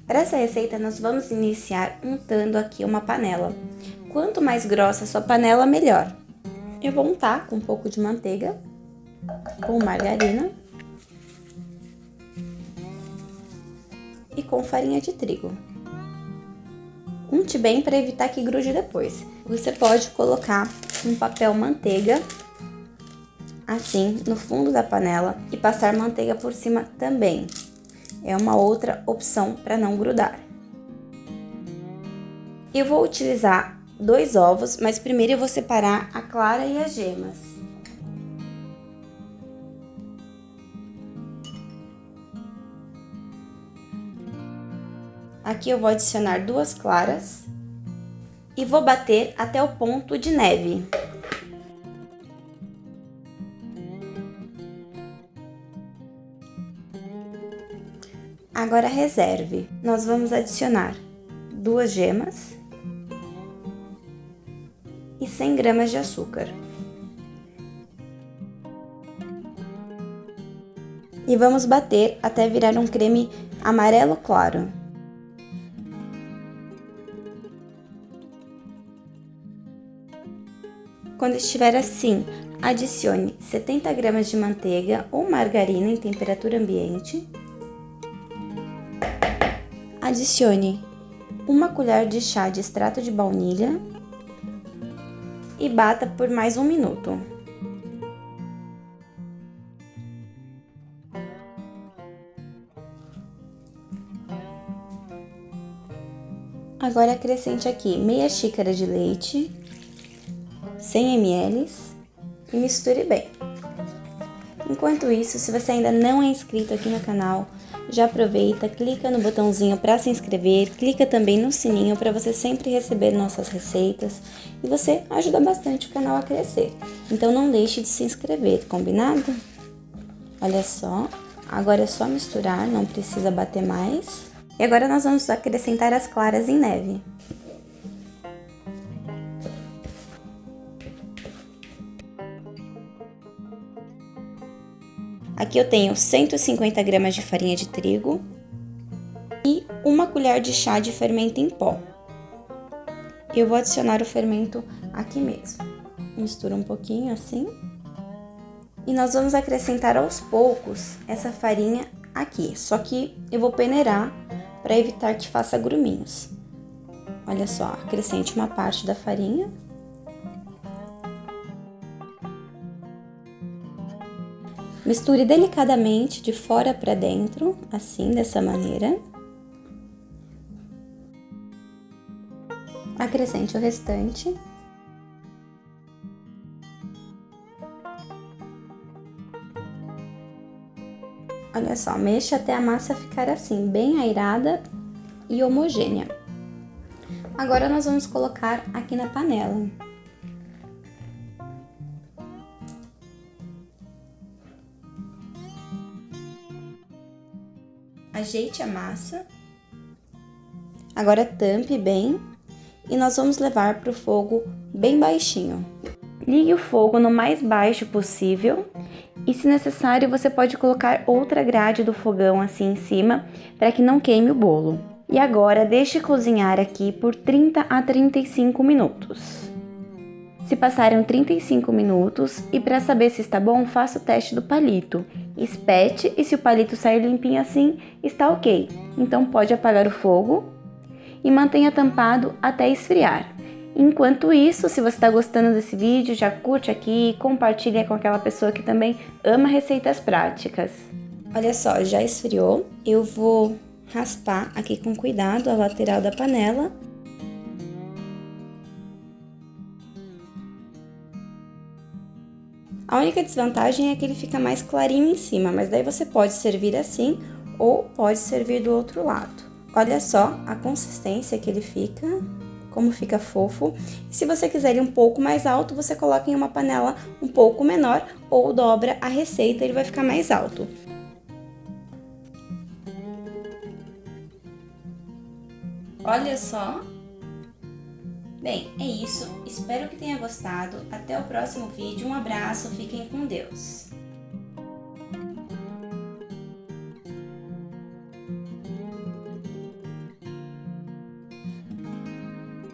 Para essa receita, nós vamos iniciar untando aqui uma panela. Quanto mais grossa a sua panela, melhor. Eu vou untar com um pouco de manteiga, com margarina e com farinha de trigo. Unte bem para evitar que grude depois. Você pode colocar um papel manteiga, assim, no fundo da panela e passar manteiga por cima também. É uma outra opção para não grudar. Eu vou utilizar 2 ovos, mas primeiro eu vou separar a clara e as gemas. Aqui eu vou adicionar 2 claras e vou bater até o ponto de neve. Agora reserve. Nós vamos adicionar 2 gemas e 100 gramas de açúcar. E vamos bater até virar um creme amarelo claro. Quando estiver assim, adicione 70 gramas de manteiga ou margarina em temperatura ambiente. Adicione 1 colher de chá de extrato de baunilha e bata por mais 1 minuto. Agora acrescente aqui meia xícara de leite, 100 ml e misture bem. Enquanto isso, se você ainda não é inscrito aqui no canal, já aproveita, clica no botãozinho para se inscrever, clica também no sininho para você sempre receber nossas receitas e você ajuda bastante o canal a crescer. Então não deixe de se inscrever, combinado? Olha só, agora é só misturar, não precisa bater mais. E agora nós vamos acrescentar as claras em neve. Aqui eu tenho 150 gramas de farinha de trigo e 1 colher de chá de fermento em pó. Eu vou adicionar o fermento aqui mesmo. Mistura um pouquinho assim. E nós vamos acrescentar aos poucos essa farinha aqui. Só que eu vou peneirar para evitar que faça gruminhos. Olha só, acrescente uma parte da farinha. Misture delicadamente de fora para dentro, assim, dessa maneira. Acrescente o restante. Olha só, mexa até a massa ficar assim, bem airada e homogênea. Agora nós vamos colocar aqui na panela. Ajeite a massa. Agora tampe bem e nós vamos levar para o fogo bem baixinho. Ligue o fogo no mais baixo possível e, se necessário, você pode colocar outra grade do fogão assim em cima para que não queime o bolo. E agora deixe cozinhar aqui por 30 a 35 minutos. Se passaram 35 minutos e para saber se está bom, faça o teste do palito. Espete e se o palito sair limpinho assim, está ok. Então pode apagar o fogo e mantenha tampado até esfriar. Enquanto isso, se você está gostando desse vídeo, já curte aqui e compartilha com aquela pessoa que também ama receitas práticas. Olha só, já esfriou. Eu vou raspar aqui com cuidado a lateral da panela. A única desvantagem é que ele fica mais clarinho em cima, mas daí você pode servir assim ou pode servir do outro lado. Olha só a consistência que ele fica, como fica fofo. E se você quiser ele um pouco mais alto, você coloca em uma panela um pouco menor ou dobra a receita, ele vai ficar mais alto. Olha só. Bem, é isso. Espero que tenha gostado. Até o próximo vídeo. Um abraço. Fiquem com Deus.